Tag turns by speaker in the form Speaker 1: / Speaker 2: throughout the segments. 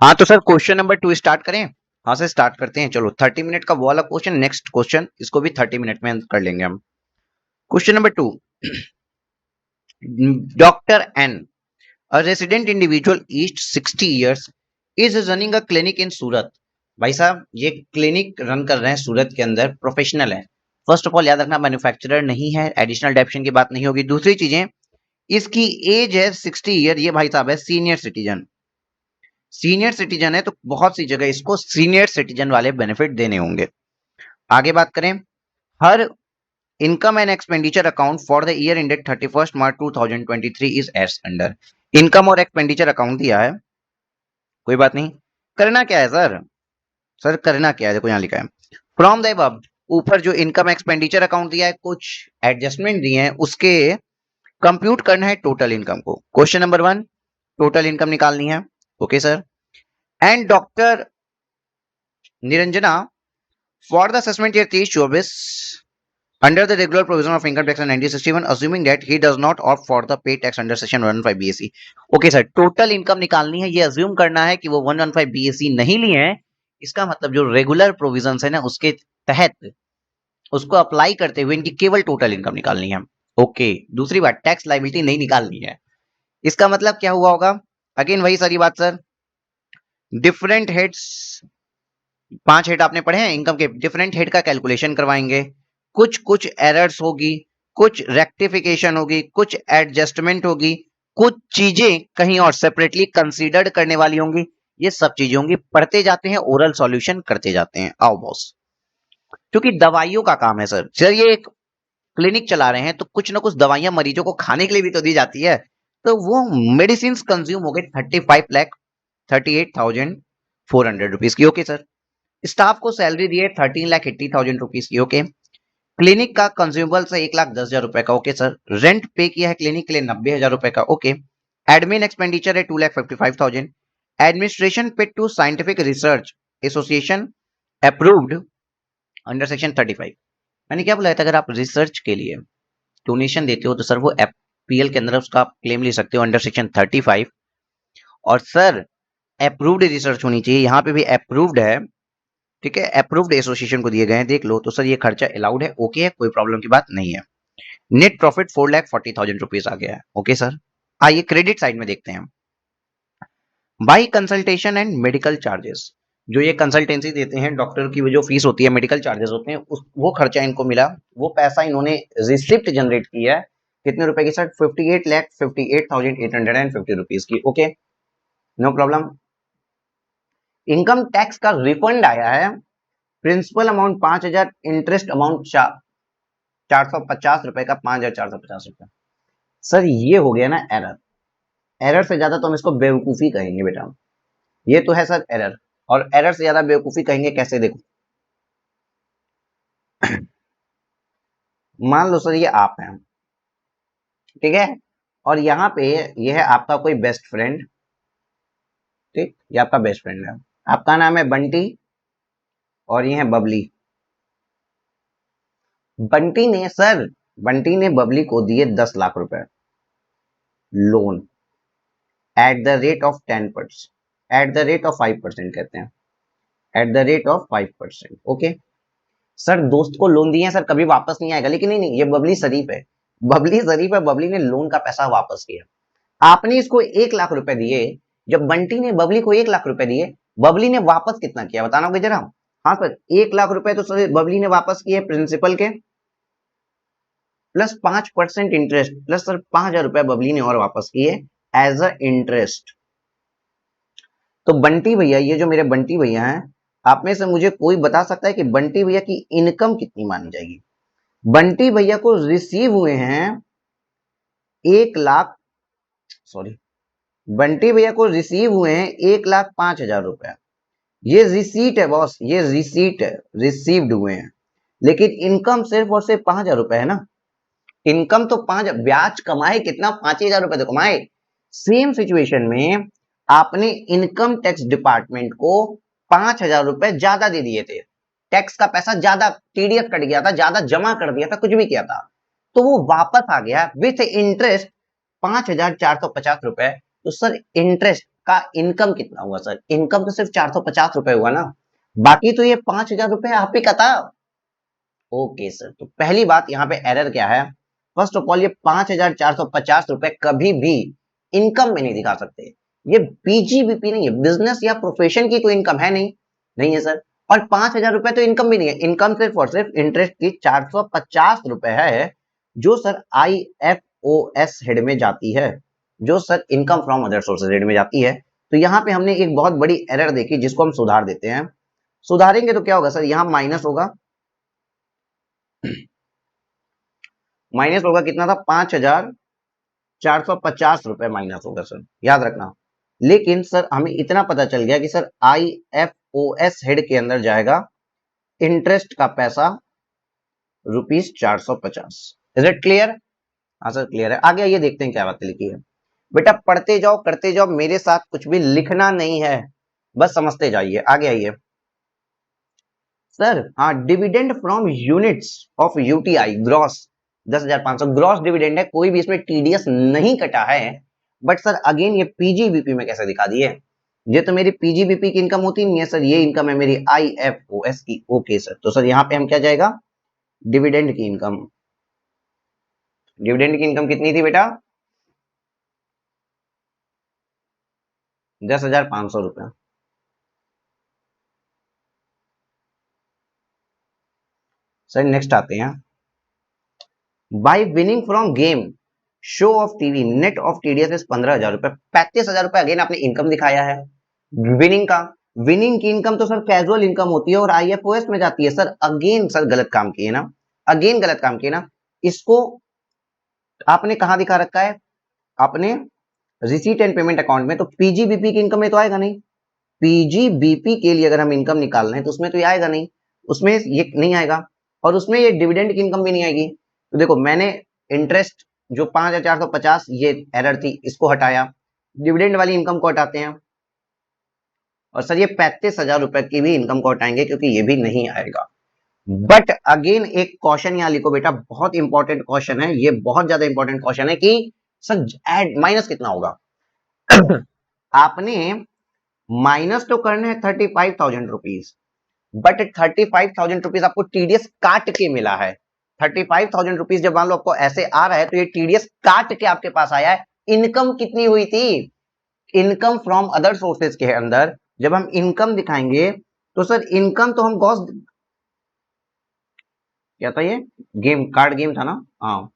Speaker 1: हाँ तो sir question number 2 start करें। हाँ सर स्टार्ट करते हैं। चलो 30 मिनट का वो वाला क्वेश्चन, नेक्स्ट क्वेश्चन इसको भी 30 मिनट में कर लेंगे हम। Question number 2, doctor N, a resident individual east 60 years, is running a clinic in Surat. भाई साहब ये क्लिनिक रन कर रहे हैं सूरत के अंदर, प्रोफेशनल है। फर्स्ट ऑफ ऑल याद रखना मैन्युफैक्चरर नहीं है, एडिशनल डेप्शन की बात नहीं होगी। दूसरी चीजें, इसकी एज है 60 ईयर, ये भाई साहब है सीनियर सिटीजन। सीनियर सिटीजन है तो बहुत सी जगह इसको सीनियर सिटीजन वाले बेनिफिट देने होंगे। आगे बात करें, हर income and expenditure account for the year ended 31 March 2023 is as under. Income और एक्सपेंडिचर अकाउंट दिया है, कोई बात नहीं। करना क्या है सर? सर करना क्या है, देखो यहाँ लिखा है फ्रॉम द अबव, ऊपर जो इनकम एक्सपेंडिचर अकाउंट दिया है, कुछ एडजस्टमेंट दिए हैं, उसके कंप्यूट करना है टोटल इनकम को। क्वेश्चन नंबर 1, टोटल इनकम निकालनी है। Okay sir. And doctor Niranjana for the assessment year 23-24 under the regular provision of income tax in 1961, assuming that he does not opt for the pay tax under section 115 BAC। Okay sir, total income निकालनी है, ये assume करना है कि वो 115 BAC नहीं लिए हैं। इसका मतलब जो रेगुलर प्रोविजंस है ना उसके तहत उसको अप्लाई करते हुए इनकी केवल टोटल इनकम निकालनी है। ओके, दूसरी बात, टैक्स लाइबिलिटी नहीं निकालनी है। इसका मतलब क्या हुआ होगा? अगेन वही सारी बात सर, डिफरेंट हेड्स, 5 हेड आपने पढ़े हैं इनकम के, डिफरेंट हेड का कैलकुलेशन करवाएंगे। कुछ कुछ एरर्स होगी, कुछ रेक्टिफिकेशन होगी, कुछ एडजस्टमेंट होगी, कुछ चीजें कहीं और सेपरेटली कंसीडर्ड करने वाली होंगी। ये सब चीजें होंगी, पढ़ते जाते हैं, ओरल सॉल्यूशन करते जाते हैं। आओ बॉस, क्योंकि दवाइयों का काम है सर। सर ये एक क्लिनिक चला रहे हैं तो कुछ ना कुछ दवाइयां मरीजों को खाने के लिए भी तो दी जाती है। तो वो मेडिसिन कंज्यूम हो गए 35,38,400 रुपीज की। Okay sir. स्टाफ को सैलरी दी है 13,80,000 रुपीज की। ओके। क्लिनिक का कंज्यूमेबल से 1,10,000 रुपए का। Okay sir. रेंट पे किया है क्लिनिक के लिए 90,000 रुपए का। ओके। एडमिन एक्सपेंडिचर है 2,55,000। Administration pay to scientific research association approved under section 35। मैंने क्या बोला था, अगर आप रिसर्च के लिए डोनेशन देते हो तो सर वो एफपीएल के अंदर उसका आप क्लेम ले सकते हो अंडर सेक्शन 35। और सर अप्रूव्ड रिसर्च होनी चाहिए, यहाँ पे भी अप्रूव्ड है, ठीक है, अप्रूव्ड एसोसिएशन को दिए गए हैं, देख लो। तो सर ये खर्चा अलाउड है, ओके है, कोई प्रॉब्लम की बात नहीं है। नेट प्रॉफिट 4,40,000 रुपीज आ गया है। Okay sir. आइए क्रेडिट साइड में देखते हैं। By consultation and medical charges, जो ये कंसल्टेंसी देते हैं, डॉक्टर की जो फीस होती है, मेडिकल चार्जेस होते हैं, वो खर्चा इनको मिला, वो पैसा इन्होंने रिसिप्ट जनरेट किया है। कितने रुपए की सर? 58,58,850 रुपीज की। Okay, no problem. Income tax का रिफंड आया है, प्रिंसिपल अमाउंट 5,000, इंटरेस्ट अमाउंट 450 रुपए का, 5,450 रुपए। सर ये हो गया ना एरर। एरर से ज्यादा तो हम इसको बेवकूफी कहेंगे बेटा। ये तो है सर एरर, और एरर से ज्यादा बेवकूफी कहेंगे कैसे, देखो। मान लो सर ये आप हैं, ठीक है, और यहाँ पे ये है आपका कोई बेस्ट फ्रेंड, ठीक, ये आपका बेस्ट फ्रेंड है, आपका नाम है बंटी और ये है बबली। बंटी ने सर, बंटी ने बबली को दिए 10 लाख रुपए loan at the rate of 10%, at the rate of 5% कहते हैं, at the rate of 5%। Okay sir, दोस्त को लोन दिए हैं सर, कभी वापस नहीं आएगा, लेकिन नहीं नहीं, ये बबली शरीफ है, बबली शरीफ है, बबली ने लोन का पैसा वापस किया। आपने इसको 1 लाख रुपए दिए, जब बंटी ने बबली को 1 लाख रुपए दिए, बबली ने वापस कितना किया बताना होगा जरा। हाँ सर, 1 लाख रुपए तो सर बबली ने वापस किए प्रिंसिपल के, प्लस 5% इंटरेस्ट, प्लस सर 5,000 रुपए बबली ने और वापस किए एज अ इंटरेस्ट। तो बंटी भैया, ये जो मेरे बंटी भैया हैं, आप में से मुझे कोई बता सकता है कि बंटी भैया की इनकम कितनी मानी जाएगी? बंटी भैया को रिसीव हुए हैं 1 लाख, सॉरी, बंटी भैया को रिसीव हुए हैं 1,05,000 रुपए। ये रिसीट है बॉस, ये रिसीट है, रिसीव्ड हुए हैं, लेकिन इनकम सिर्फ और सिर्फ 5,000 रुपए है ना। इनकम तो 5, ब्याज कमाए कितना? 5,000 रुपए तो कमाए। सेम सिचुएशन में आपने इनकम टैक्स डिपार्टमेंट को 5,000 रुपए ज्यादा दे दिए थे, टैक्स का पैसा ज्यादा, टीडीएस कट गया था, ज्यादा जमा कर दिया था, कुछ भी किया था, तो वो वापस आ गया विथ इंटरेस्ट 5,450 रुपए। तो सर इंटरेस्ट का इनकम कितना हुआ सर? इनकम तो सिर्फ 450 रुपए हुआ ना, बाकी तो ये 5,000 रुपए आप ही का था। ओके सर, तो पहली बात यहाँ पे एरर क्या है? फर्स्ट ऑफ ऑल ये 5,450 रुपए कभी भी इनकम में नहीं दिखा सकते। ये पीजीबीपी नहीं है, बिजनेस या प्रोफेशन की तो इनकम है नहीं, नहीं है सर। और 5,000 रुपए तो इनकम भी नहीं है, इनकम सिर्फ और सिर्फ इंटरेस्ट की 450 रुपए है, जो सर IFOS हेड में जाती है, जो sir income from other sources head में जाती है। तो यहाँ पे हमने एक बहुत बड़ी एरर देखी जिसको हम सुधार देते हैं। सुधारेंगे तो क्या होगा सर? यहाँ माइनस होगा, माइनस होगा कितना था? 5,450 रुपए माइनस होगा सर, याद रखना। लेकिन सर हमें इतना पता चल गया कि सर IFOS हेड के अंदर जाएगा इंटरेस्ट का पैसा ₹450। Is it clear? हाँ सर क्लियर है। आगे आइए देखते हैं क्या बात लिखी है। बेटा पढ़ते जाओ करते जाओ, मेरे साथ कुछ भी लिखना नहीं है, बस समझते जाइए। आगे आइए सर। हाँ, dividend from units of UTI gross 10,500 gross dividend है, कोई भी इसमें TDS नहीं कटा है। बट सर अगेन ये पीजीबीपी में कैसे दिखा दिए? ये तो मेरी पीजीबीपी की इनकम होती नहीं है सर, ये इनकम है मेरी IFOS की। ओके सर, तो सर यहाँ पे हम क्या जाएगा? डिविडेंड की इनकम। डिविडेंड की इनकम कितनी थी बेटा? 10,500 रुपया। सर नेक्स्ट आते हैं, bye winning from game show off TV net of TDS is 15,000 रुपए। 35,000 रुपए अगेन आपने इनकम दिखाया है विनिंग का। विनिंग की इनकम तो सर कैजुअल इनकम होती है और IFOS में जाती है सर। अगेन सर गलत काम किए ना, अगेन गलत काम किए ना। इसको आपने कहा दिखा रखा है? आपने रिसीट एंड पेमेंट अकाउंट में, तो पीजीबीपी की इनकम में तो आएगा नहीं। पीजीबीपी के लिए अगर हम इनकम निकाल रहे हैं तो उसमें तो ये आएगा नहीं, उसमें ये नहीं आएगा, और उसमें ये डिविडेंड की इनकम भी नहीं आएगी। तो देखो मैंने इंटरेस्ट जो 5,450 ये एरर थी इसको हटाया, डिविडेंड वाली इनकम को हटाते हैं, और सर ये 35,000 रुपए की भी इनकम को हटाएंगे क्योंकि ये भी नहीं आएगा। बट अगेन एक क्वेश्चन यहाँ लिखो बेटा, बहुत इंपॉर्टेंट क्वेश्चन है ये, बहुत ज्यादा इंपॉर्टेंट क्वेश्चन है कि सर एड माइनस कितना होगा? आपने माइनस तो करने हैं 35,000 रुपीज, बट 35,000 रुपीज आपको TDS काट के मिला है। 35,000 रुपीज जब मान लो आपको ऐसे आ रहा है तो ये TDS काट के आपके पास आया है। इनकम कितनी हुई थी? इनकम फ्रॉम अदर सोर्सेज के अंदर जब हम इनकम दिखाएंगे तो सर इनकम तो हम गॉस, क्या था ये? गेम, कार्ड गेम था ना? हाँ,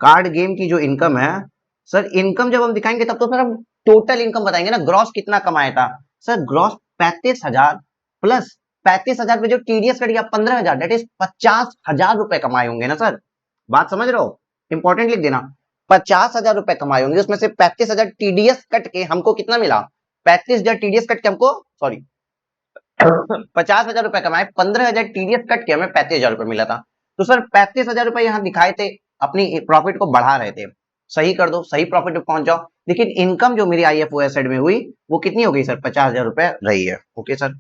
Speaker 1: कार्ड गेम की जो इनकम है सर, इनकम जब हम दिखाएंगे तब तो सर हम टोटल इनकम बताएंगे ना, ग्रॉस कितना कमाया था। सर ग्रॉस 35,000 प्लस 35,000 पे जो TDS कट गया 15,000, दैट इज 50,000 रुपए कमाए होंगे ना सर। बात समझ रहे हो? इंपॉर्टेंट लिख देना, 50,000 रुपए कमाए होंगे, उसमें से 35,000 TDS कट के हमको कितना मिला? 35,000 TDS कट के हमको, सॉरी 50,000 रुपए कमाए, 15,000 TDS कट के हमें 35,000 रुपए मिला था। तो सर 35,000 रुपए यहाँ दिखाए थे, अपनी प्रॉफिट को बढ़ा रहे थे, सही कर दो, सही प्रॉफिट पे पहुंच जाओ। लेकिन इनकम जो मेरी IFOS साइड में हुई वो कितनी हो गई सर? 50,000 रुपए रही है। ओके सर,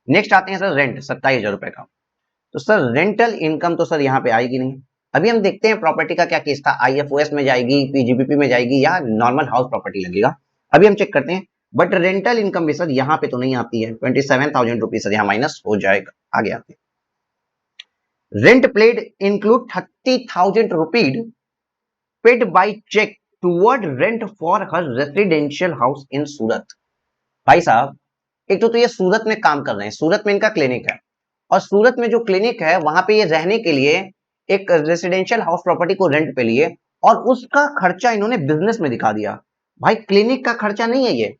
Speaker 1: नेक्स्ट आते हैं सर रेंट, 27,000 रुपए का। तो सर रेंटल इनकम तो सर यहाँ पे आएगी नहीं। अभी हम देखते हैं प्रॉपर्टी का क्या केस था, IFOS में जाएगी, पीजीबीपी में जाएगी, या नॉर्मल हाउस प्रॉपर्टी लगेगा, अभी हम चेक करते हैं। बट रेंटल इनकम भी सर यहाँ पे तो नहीं आती है, 27,000 रुपीज सर यहाँ माइनस हो जाएगा। आगे आते हैं, rent paid include 30,000 rupees paid by cheque toward rent for her residential house in Surat. भाई साहब एक तो ये सूरत में काम कर रहे हैं, सूरत में इनका क्लिनिक है, और सूरत में जो क्लिनिक है वहां पे ये रहने के लिए एक रेसिडेंशियल हाउस प्रॉपर्टी को रेंट पे लिए, और उसका खर्चा इन्होंने बिजनेस में दिखा दिया। भाई क्लिनिक का खर्चा नहीं है ये,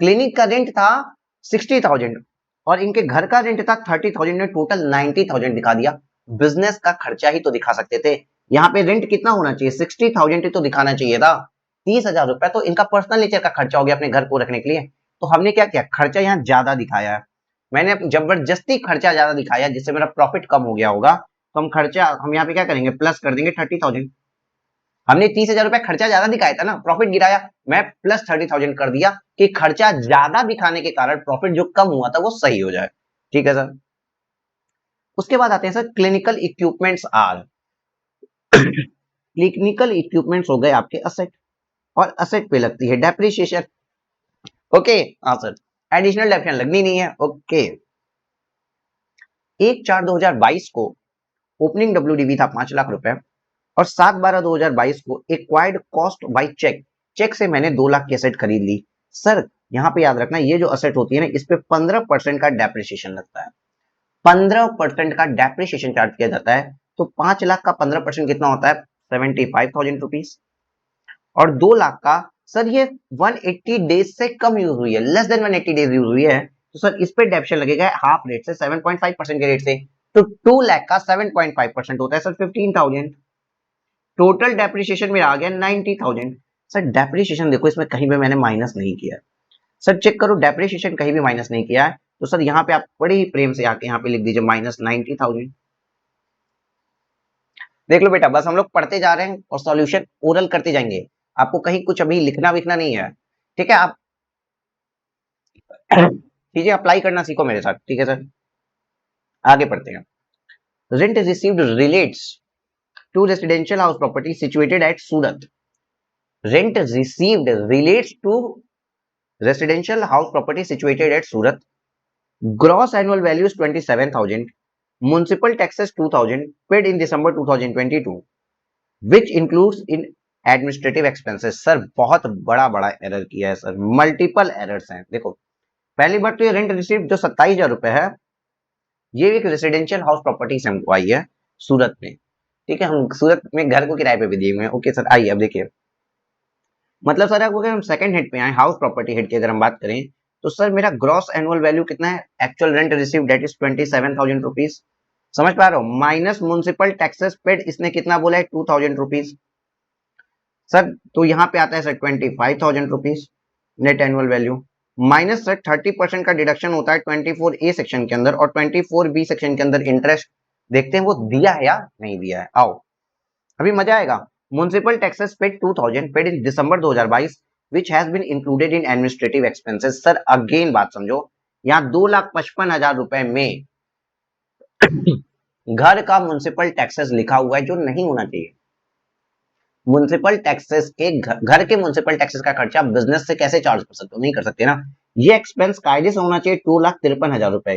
Speaker 1: क्लिनिक का रेंट था 60,000 और इनके घर का रेंट था 30,000 ने टोटल 90,000 दिखा दिया। बिजनेस का खर्चा ही तो दिखा सकते थे। यहाँ पे रेंट कितना होना चाहिए? 60,000 ही तो दिखाना चाहिए था। 30,000 रुपए तो इनका पर्सनल नेचर का खर्चा हो गया अपने घर को रखने के लिए। तो हमने क्या किया? खर्चा यहाँ ज्यादा दिखाया है, मैंने जबरदस्ती खर्चा ज्यादा दिखाया जिससे मेरा प्रॉफिट कम हो गया होगा। तो हम यहाँ पे क्या करेंगे? प्लस कर देंगे 30,000। हमने 30,000 रुपए खर्चा ज्यादा दिखाया था ना, प्रॉफिट गिराया, मैं प्लस 30,000 कर दिया कि खर्चा ज्यादा दिखाने के कारण प्रॉफिट जो कम हुआ था वो सही हो जाए। ठीक है सर। उसके बाद आते हैं sir clinical equipments are. Clinical equipments हो गए आपके असेट। और असेट पे लगती है डेप्रिसिएशन। ओके हाँ सर, एडिशनल डेप्रिसिएशन लगनी नहीं है। ओके 1/4/2022 को ओपनिंग डब्ल्यूडीवी था 5 लाख रुपए और 7/12/2022 को acquired cost by cheque, cheque से मैंने 2 लाख की एसेट खरीद ली। सर यहाँ पे याद रखना ये जो एसेट होती है ना इस पे 15% का डेप्रिसिएशन लगता है, 15% का डेप्रिसिएशन चार्ज किया जाता है। तो 5 लाख का 15% कितना होता है 75,000 रुपीज और 2 लाख का सर ये 180 डेज से कम यूज हुई है, लेस देन 180 डेज यूज हुई है तो सर इस पे डेप्रिसिएशन लगेगा हाफ रेट से 7.5% के रेट से। तो 2 लाख का 7.5% होता है सर 15,000। टोटल डेप्रिसिएशन मेरा आ गया 90,000। सर डेप्रिसिएशन देखो इसमें कहीं भी मैंने माइनस नहीं किया सर, चेक करो डेप्रिसिएशन कहीं भी माइनस नहीं किया है। तो सर यहाँ पे आप बड़े ही प्रेम से आके यहाँ पे लिख दीजिए -90,000। देख लो बेटा बस हम लोग पढ़ते जा रहे हैं और सॉल्यूशन ओरल करते जाएंगे, आपको कहीं कुछ अभी लिखना विखना नहीं है। ठीक है आप चीजें अप्लाई करना सीखो मेरे साथ। ठीक है सर आगे पढ़ते हैं। Rent received relates to residential house property situated at Surat. Rent received relates to residential house property situated at Surat. Gross annual value is 27,000. Municipal taxes 2,000 paid in December 2022, which includes in administrative expenses. Sir बहुत बड़ा बड़ा error किया है sir, multiple errors हैं। देखो पहली बात तो ये रेंट रिसीव जो 27,000 रुपए है ये एक रेसिडेंशियल हाउस प्रॉपर्टी से हमको आई है सूरत में। ठीक है हम सूरत में घर को किराए पे भी दिए हुए हैं। ओके सर आइए अब देखिए मतलब सर अगर हम सेकंड हेड पे आए हाउस प्रॉपर्टी हेड की अगर हम बात करें तो सर मेरा ग्रॉस एनुअल वैल्यू कितना है actual rent receive that is 27,000 rupees. समझ पा रहे हो माइनस म्युनिसिपल टैक्सेस पेड इसने कितना बोला है 2,000 रुपीज। सर तो यहाँ पे आता है sir 25,000 rupees net annual value minus sir 30% का डिडक्शन होता है 24A सेक्शन के अंदर और 24B सेक्शन के अंदर इंटरेस्ट देखते हैं वो दिया है या नहीं दिया है। आओ अभी मजा आएगा। Municipal taxes paid 2,000 paid in December 2022 which has been included in administrative expenses। Sir again बात समझो यहाँ 2,55,000 रुपए में घर का म्युनिसिपल टैक्सेस लिखा हुआ है जो नहीं होना चाहिए। म्युनिसिपल टैक्सेस के घर के म्युनिसिपल टैक्सेस का खर्चा बिजनेस से कैसे चार्ज कर सकते हो, नहीं कर सकते ना। ये एक्सपेंस कायदे से होना चाहिए 2,53,000 रुपए।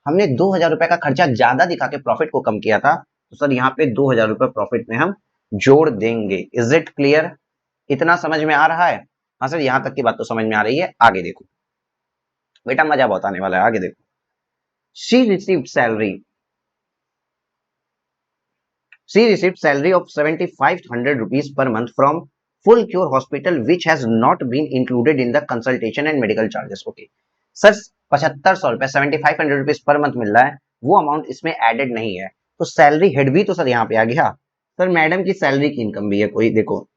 Speaker 1: हमने 2,000 रुपए का खर्चा ज्यादा दिखा के प्रॉफिट को कम किया था तो सर यहाँ पे 2,000 रुपए प्रॉफिट में हम जोड़ देंगे। इज इट क्लियर, इतना समझ में आ रहा है। हाँ सर यहाँ तक की बात तो समझ में आ रही है। आगे देखो बेटा मजा बहुत आने वाला है। आगे देखो she received salary of 7,500 rupees per month from Full Cure Hospital which has not been included in the consultation and medical charges। Okay sir 7,500 रुपए 7,500 रुपीज पर मंथ मिल रहा है वो अमाउंट इसमें एडेड नहीं है तो सैलरी हेड भी तो सर यहाँ पे आ गया। सर मैडम की सैलरी की इनकम भी है कोई, देखो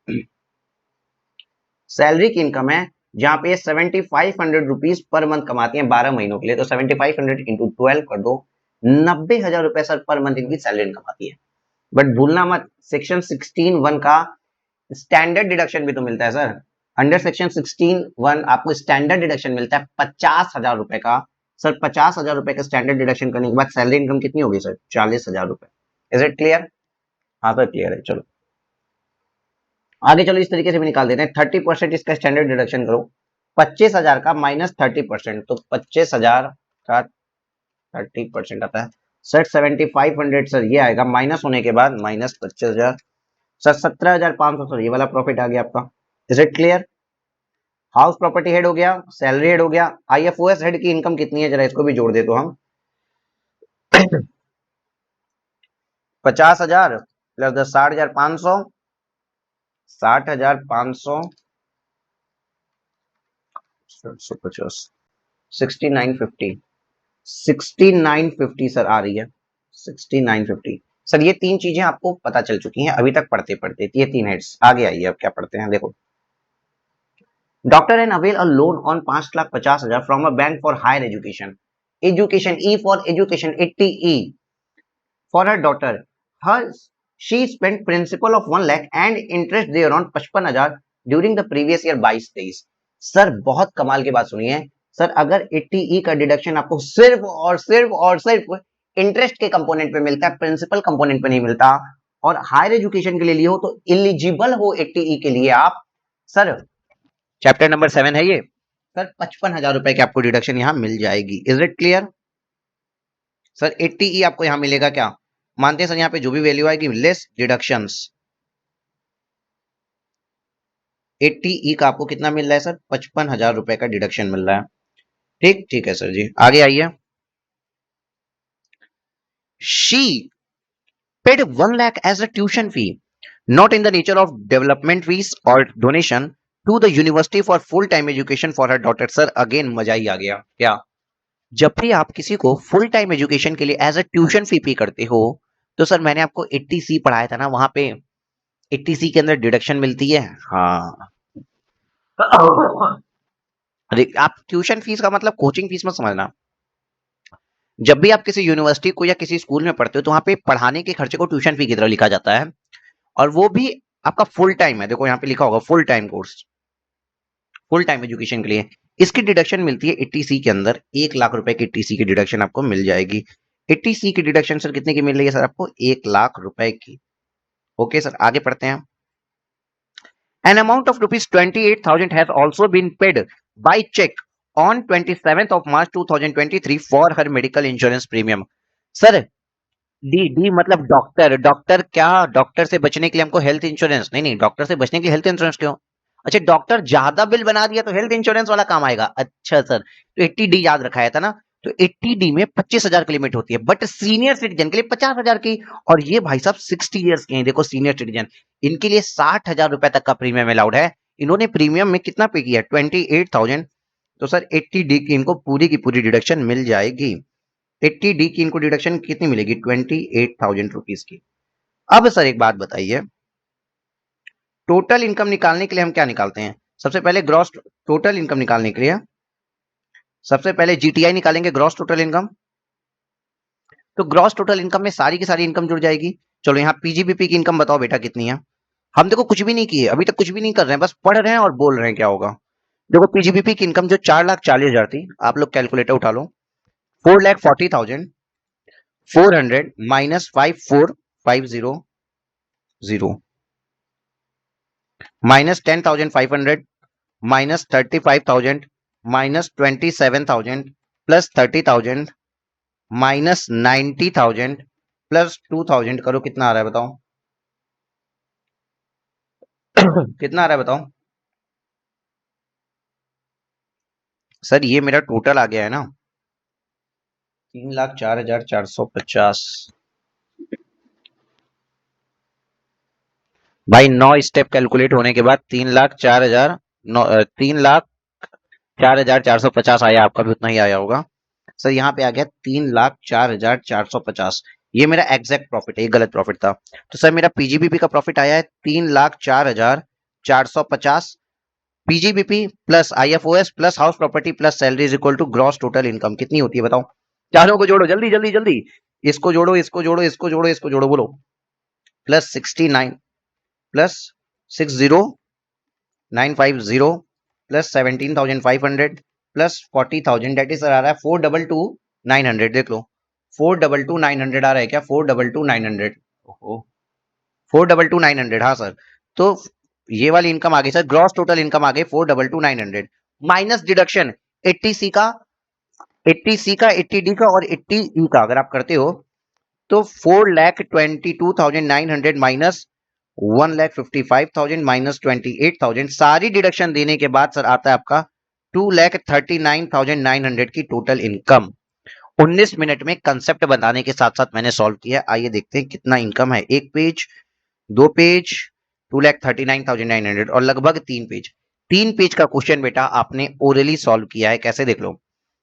Speaker 1: सैलरी की इनकम है जहां पे 7,500 रुपीज पर मंथ कमाती हैं 12 महीनों के लिए तो 7,500 इंटू 12 कर दो 90,000 रुपए सर पर मंथ इनकी सैलरी इनकम आती है। बट भूलना मत सेक्शन 16(1) का स्टैंडर्ड डिडक्शन भी तो मिलता है सर। अंडर सेक्शन 16(1) आपको स्टैंडर्ड डिडक्शन मिलता है 50,000 रुपए का। सर 50,000 रुपए का स्टैंडर्ड डिडक्शन करने के बाद सैलरी इनकम कितनी होगी सर 40,000 रुपए। Is it clear. हाँ सर क्लियर है। चलो आगे चलो इस तरीके से भी निकाल देते हैं 30% इसका स्टैंडर्ड डिडक्शन करो 25,000 का माइनस 30% तो 25,000 का 30% आता है सर 7,500 सर ये आएगा माइनस होने के बाद माइनस 25,000 सर 17,500 सर ये वाला प्रॉफिट आ गया आपका। Is it clear. House property head हो गया, सैलरी हेड हो गया, IFOS हेड की इनकम कितनी है जरा इसको भी जोड़ दे तो हम 50,000 प्लस 60,500 60,500 750 6950 6950 सर आ रही है 6950। सर ये तीन चीजें आपको पता चल चुकी हैं अभी तक पढ़ते पढ़ते ये तीन हेड्स। आगे आइए अब क्या पढ़ते हैं देखो doctor and avail a loan on 5,50,000 from a bank for higher education education E for education 80E for her daughter her she spent principal of 1 lakh and interest thereon 55,000 during the previous year 22-23। Sir बहुत कमाल की बात सुनिए sir अगर 80E का deduction आपको सिर्फ interest के कंपोनेंट पे मिलता है प्रिंसिपल कंपोनेंट पे नहीं मिलता और हायर एजुकेशन के लिए लिए हो तो इलिजिबल हो 80E के लिए आप सर चैप्टर नंबर 7 है ये सर। 55,000 रुपए की आपको डिडक्शन यहाँ मिल जाएगी। Is it clear sir? 80E आपको यहाँ मिलेगा क्या? मानते हैं सर यहाँ पे जो भी वैल्यू आएगी लेस डिडक्शंस। 80E का आपको कितना मिल रहा है सर? 55,000 रुपए का डिडक्शन मिल रहा है। ठीक ठीक है सर जी, आगे आइए। She paid 1 lakh as a tuition fee, not in the nature of development fees or donation to the university for full time education for her daughter। Sir again मजा ही आ गया क्या? जब भी आप किसी को फुल टाइम एजुकेशन के लिए एज अ ट्यूशन फी पे करते हो, तो सर मैंने आपको 80C पढ़ाया था ना, वहां पे 80C के अंदर डिडक्शन मिलती है। हाँ अरे आप ट्यूशन फीस का मतलब कोचिंग फीस मत समझना। जब भी आप किसी यूनिवर्सिटी को या किसी स्कूल में पढ़ते हो तो वहां पे पढ़ाने के खर्चे को ट्यूशन फी की तरह लिखा जाता है, और वो भी आपका फुल टाइम है। देखो यहाँ पे लिखा होगा full time course, full time education के लिए। इसकी डिडक्शन मिलती है 80C के अंदर। 1 लाख रुपए की 80C की डिडक्शन आपको मिल जाएगी। 80C की डिडक्शन सर कितने की मिल रही है सर आपको? 1 लाख रुपए की। ओके सर, आगे पढ़ते हैं। An amount of rupees 28,000 has also been paid by check on 27th of March 2023 for her medical insurance premium। Sir D D मतलब डॉक्टर। डॉक्टर क्या? डॉक्टर से बचने के लिए हमको हेल्थ इंश्योरेंस? नहीं नहीं, डॉक्टर से बचने के लिए हेल्थ इंश्योरेंस क्यों? अच्छा, डॉक्टर ज्यादा बिल बना दिया तो हेल्थ इंश्योरेंस वाला काम आएगा। अच्छा सर, तो 80D याद रखा था ना? तो 80D में 25,000 की लिमिट होती है, बट सीनियर सिटीजन के लिए 50,000 की। और ये भाई साहब 60 ईयर्स के हैं। देखो सीनियर सिटीजन, इनके लिए 60,000 रुपए तक का प्रीमियम अलाउड है। इन्होंने प्रीमियम में कितना पे किया? 28,000। तो सर 80D की इनको पूरी की पूरी डिडक्शन मिल जाएगी। 80D की इनको डिडक्शन कितनी मिलेगी? 28,000 रुपीज की। अब सर एक बात बताइए, टोटल इनकम निकालने के लिए हम क्या निकालते हैं? सबसे पहले ग्रॉस टोटल इनकम निकालने के लिए सबसे पहले जीटीआई निकालेंगे, ग्रॉस टोटल इनकम। तो ग्रॉस टोटल इनकम में सारी की सारी इनकम जुड़ जाएगी। चलो यहाँ पीजीबीपी की इनकम बताओ बेटा कितनी है? हम देखो कुछ भी नहीं किए, अभी तक कुछ भी नहीं कर रहे हैं, बस पढ़ रहे हैं और बोल रहे हैं क्या होगा। देखो पीजीबीपी की इनकम जो 4,40,000 थी, आप लोग कैलकुलेटर उठा लो। 4,40,400 minus 54,500 minus 10,500 minus 35,000 minus 27,000 plus 30,000 minus 90,000 plus 2,000 करो, कितना आ रहा है बताओ? कितना आ रहा है बताओ? सर ये मेरा टोटल आ गया है ना, 3,04,450। भाई 9 स्टेप कैलकुलेट होने के बाद 3,04,000 3,04,450 आया। आपका भी उतना ही आया होगा सर। यहाँ पे आ गया 3,04,450। ये मेरा एग्जैक्ट प्रॉफिट है, ये गलत प्रॉफिट था। तो सर मेरा पीजीबीपी का प्रॉफिट आया है 3,04,450। PGBP plus IFOS plus house property plus salary is equal to gross total income. कितनी होती है बताओ? चारों को जोड़ो, जल्दी जल्दी जल्दी। इसको जोड़ो, इसको जोड़ो, इसको जोड़ो, इसको जोड़ो, बोलो। Plus 69 plus 60,950 plus 17,500 plus 40,000, that is sir आ रहा है 4,22,900। देख लो 4,22,900 आ रहा है क्या? 4,22,900। ओहो, 4,22,900। हाँ सर। तो ये वाली इनकम आ गई सर, ग्रॉस टोटल इनकम आ गई 4,22,900 माइनस डिडक्शन 80C का, 80C का, 80D का और 80E का अगर आप करते हो तो 4,22,900 माइनस 1,55,000 माइनस 28,000, सारी डिडक्शन देने के बाद सर आता है आपका 2,39,900 की टोटल इनकम। 19 मिनट में कंसेप्ट बताने के साथ साथ मैंने सॉल्व किया। आइए देखते हैं कितना इनकम है। एक पेज, दो पेज, 2,39,900 और लगभग 3 पेज। 3 पेज का क्वेश्चन बेटा आपने ओरली सॉल्व किया है। कैसे? देख लो,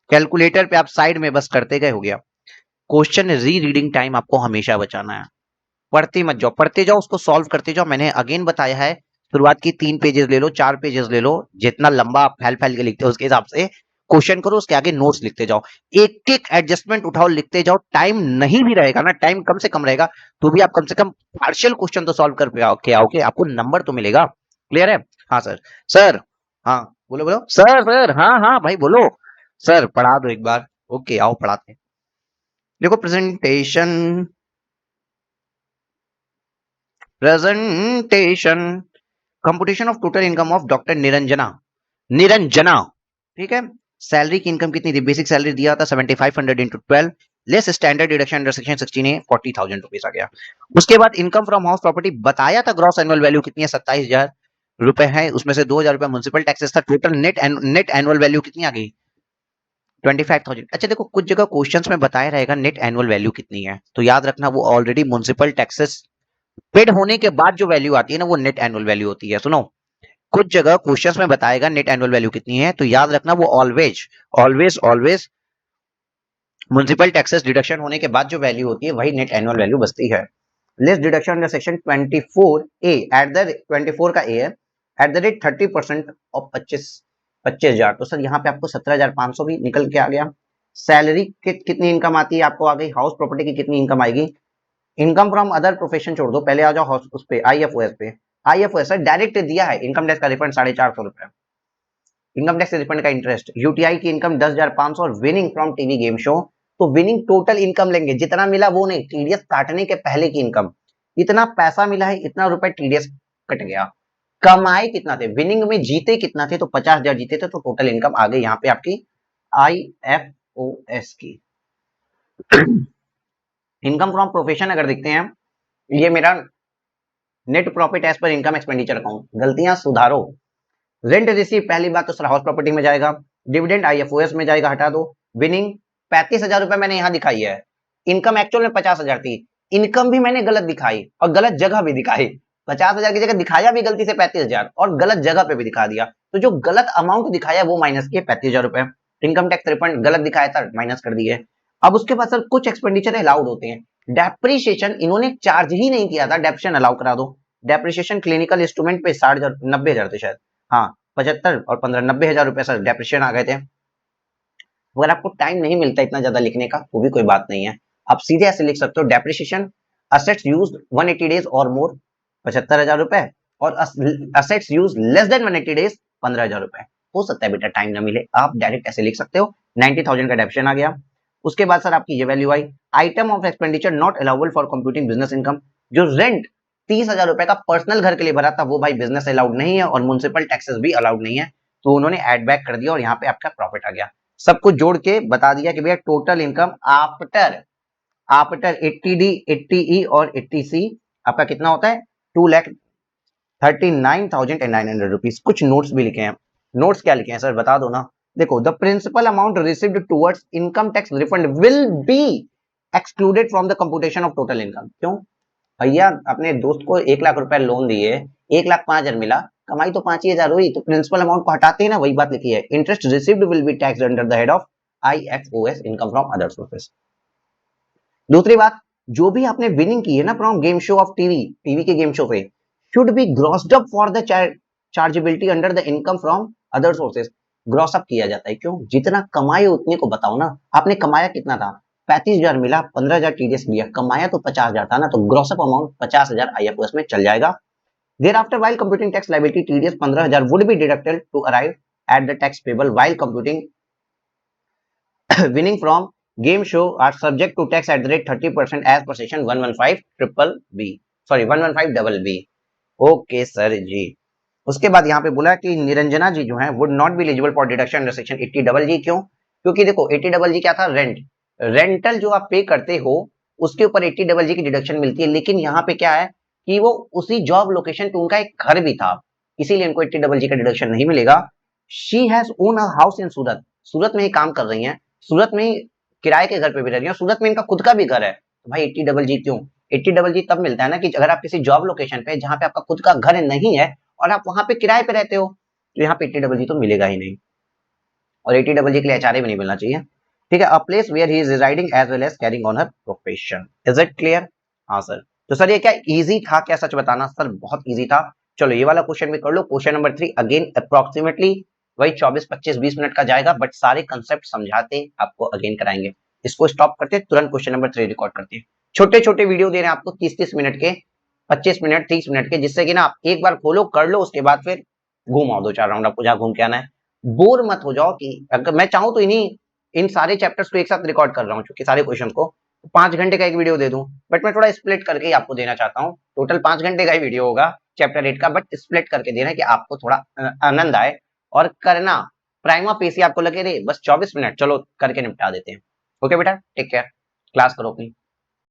Speaker 1: कैलकुलेटर पे आप साइड में बस करते गए, हो गया। क्वेश्चन री रीडिंग टाइम आपको हमेशा बचाना है। पढ़ते मत जाओ, पढ़ते जाओ, उसको सॉल्व करते जाओ। मैंने अगेन बताया है, शुरुआत की 3 पेजेस ले लो, 4 पेजेस ले लो, जितना लंबा आप फैल फैल के लिखते हो उसके हिसाब से क्वेश्चन करो, उसके आगे नोट्स लिखते जाओ, एक एक एडजस्टमेंट उठाओ, लिखते जाओ। टाइम नहीं भी रहेगा ना, टाइम कम से कम रहेगा, तो भी आप कम से कम पार्शियल क्वेश्चन तो सॉल्व कर के आओगे, आपको नंबर तो मिलेगा। क्लियर है? हाँ सर। सर हाँ, बोलो बोलो सर। सर हाँ हाँ भाई बोलो। सर पढ़ा दो एक बार। ओके आओ पढ़ाते हैं। देखो presentation, presentation computation of total income of doctor Niranjana, ठीक है। सैलरी की इनकम कितनी थी, बेसिक सैलरी दिया था 7500 into 12 less standard deduction under section 16A 40,000 rupees आ गया। उसके बाद इनकम फ्रॉम हाउस प्रॉपर्टी बताया था, ग्रॉस एनुअल वैल्यू कितनी है, 27,000 रुपए है, उसमें से 2,000 रुपए म्युनिसिपल टैक्सेस था, टोटल नेट एनुअल वैल्यू कितनी आ गई, 25,000। अच्छा देखो, कुछ जगह क्वेश्चंस में बताया रहेगा नेट एनुअल वैल्यू कितनी है, तो याद रखना वो ऑलरेडी म्युनिसिपल टैक्सेस पेड होने के बाद जो वैल्यू आती है ना, वो नेट एनुअल वैल्यू होती है। सुनो, कुछ जगह क्वेश्चंस में बताएगा नेट एनुअल वैल्यू कितनी है, तो याद रखना वो always always always municipal taxes deduction होने के बाद जो वैल्यू होती है वही नेट एनुअल वैल्यू बचती है। Less deduction under section 24A at the 24 का ए है, एट द रेट 30% ऑफ 25,000। तो सर यहाँ पे आपको 17,500 भी निकल के आ गया। सैलरी कितनी इनकम आती है आपको आ गई, हाउस प्रॉपर्टी की कितनी इनकम आएगी, इनकम फ्रॉम अदर प्रोफेशन छोड़ दो, पहले आ जाओ उस पे आईएफओएस पे। आईएफओएस डायरेक्ट दिया है, इनकम टैक्स का रिफंड 450 रुपए, इनकम टैक्स रिफंड का इंटरेस्ट, यूटीआई की इनकम 10,500 और winning from TV game show. तो विनिंग टोटल इनकम लेंगे, जितना मिला वो नहीं, टीडीएस काटने के पहले की इनकम, इतना पैसा मिला है, इतना रुपए टीडीएस कट गया। कमाए कितना थे, विनिंग में जीते कितना थे, तो 50,000 जीते थे, तो टोटल इनकम आ गई यहाँ पे आपकी आईएफओएस की। इनकम फ्रॉम प्रोफेशन अगर देखते हैं, ये मेरा net profit as per income expenditure account, गलतियां सुधारो। रेंट रिसीव, पहली बात तो सर हाउस प्रॉपर्टी में जाएगा, डिविडेंड आईएफओएस में जाएगा, हटा दो। विनिंग 35,000 रुपए मैंने यहां दिखाई है, इनकम एक्चुअल में 50,000 थी, इनकम भी मैंने गलत दिखाई और गलत जगह भी दिखाई, 50,000 की जगह दिखाया भी गलती से 35,000 और गलत जगह पे भी दिखा दिया, तो जो गलत अमाउंट दिखाया वो माइनस किए 35,000 रुपए। इनकम टैक्स रिफंड गलत दिखाया था, माइनस कर दिए। अब उसके बाद सर कुछ एक्सपेंडिचर अलाउड होते हैं, डेप्रिसिएशन इन्होंने चार्ज ही नहीं किया था, डेप्रिसिएशन अलाउ करा दो। डेप्रिसिएशन क्लिनिकल इंस्ट्रूमेंट पे 60,000 90,000 थे शायद, हाँ 75 और 15 90,000 रुपए सर डेप्रिसिएशन आ गए थे। अगर आपको टाइम नहीं मिलता इतना ज्यादा लिखने का तो भी कोई बात नहीं है, आप सीधे ऐसे लिख सकते हो, डेप्रिसिएशन असेट्स यूज्ड 180 डेज और मोर 75,000 रुपए, और assets used less than 180 days 15,000 रुपए। हो सकता है बेटा टाइम ना मिले, आप डायरेक्ट ऐसे लिख सकते हो, 90,000 का डेप्रिसिएशन आ गया। उसके बाद सर आपकी ये value I, item of expenditure not allowable for computing business income, जो रेंट 30,000 रुपए का पर्सनल घर के लिए भरा था वो भाई बिजनेस अलाउड नहीं है और म्युनिसिपल टैक्सेस भी अलाउड नहीं है, तो उन्होंने एड बैक कर दिया और यहाँ पे आपका प्रॉफिट आ गया। सब कुछ जोड़ के बता दिया कि भैया total income after after 80D 80E और 80C आपका कितना होता है, 2,39,900 रुपीज। कुछ नोट्स भी लिखे हैं, नोट्स क्या लिखे हैं सर बता दो ना। देखो, the principal amount received towards income tax refund will be excluded from the computation of total income. क्यों भैया, अपने दोस्त को 1,00,000 रुपए लोन दिए, 1,05,000 मिला, कमाई तो 5,000 हुई, तो प्रिंसिपल अमाउंट को हटाते हैं ना, वही बात लिखी है, interest received will be taxed under the head of IFOS, income from other sources. दूसरी बात, जो भी आपने विनिंग की है ना from game show off TV के गेम शो पे, should be ग्रॉस्ड up for the chargeability under the income from other sources. Gross up किया जाता है, क्यों, जितना कमाए उतने को बताओ ना, आपने कमाया कितना था, 35,000 मिला, 15,000 टीडीएस लिया, कमाया तो 50,000 था ना, तो ग्रॉस अप अमाउंट 50,000 आईएफओएस में चल जाएगा। Thereafter, while computing tax liability, TDS 15,000 would be deducted to arrive at the tax payable while computing winning from game show are subject to tax at the rate 30% as per section 115 triple B, sorry 115 double B। Okay sir ji. उसके बाद यहाँ पे बोला कि निरंजना जी जो है would not be eligible for deduction under section 80 double जी। क्यों, क्योंकि देखो 80 डबल जी क्या था, रेंटल जो आप पे करते हो उसके ऊपर 80 डबल जी की डिडक्शन मिलती है, लेकिन यहाँ पे क्या है कि वो उसी जॉब लोकेशन पे उनका एक घर भी था, इसीलिए उनको 80 डबल जी का डिडक्शन नहीं मिलेगा। She has own a house in Surat, Surat में ही काम कर रही हैं, सूरत में ही किराए के घर पे भी रह रही है, सूरत में इनका खुद का भी घर है, तो भाई 80 डबल जी क्यों, 80 डबल जी तब मिलता है ना कि अगर आप किसी जॉब लोकेशन पे जहां पे आपका खुद का घर नहीं है और आप वहां पे किराए पे रहते हो, तो यहाँ पे 80 डबल जी तो मिलेगा ही नहीं, और 80 डबल जी के लिए एचआरए भी नहीं मिलना चाहिए। ठीक है, a place where he is residing as well as carrying on her profession. Is it clear? हाँ सर। तो सर ये क्या इजी था क्या, सच बताना सर बहुत इजी था। चलो ये वाला क्वेश्चन भी कर लो, क्वेश्चन नंबर 3 अगेन अप्रोक्सीमेटली वही 24 25 20 मिनट का जाएगा, बट सारे कंसेप्ट समझाते आपको अगेन कराएंगे। इसको स्टॉप करते तुरंत क्वेश्चन नंबर 3 रिकॉर्ड करते हैं। छोटे छोटे वीडियो दे रहे हैं आपको 30-30 मिनट के, 25 मिनट 30 मिनट के, जिससे कि ना आप एक बार खोलो कर लो, उसके बाद फिर घूम आओ 2-4 राउंड, आपको जहां घूम के आना है। बोर मत हो जाओ कि अगर मैं चाहूं तो इन्हीं इन सारे चैप्टर्स को एक साथ रिकॉर्ड कर रहा हूँ, क्योंकि सारे क्वेश्चन को 5 घंटे का एक वीडियो दे दूं, बट मैं थोड़ा स्प्लिट करके ही आपको देना चाहता हूँ। टोटल 5 घंटे का ही वीडियो होगा, चैप्टर 8 का, बट स्प्लिट करके दे रहे हैं कि आपको थोड़ा आनंद आए और करना प्राइमा फेसी आपको लगे रे बस 24 मिनट चलो करके निपटा देते हैं। ओके बेटा, टेक केयर, क्लास करो अपनी।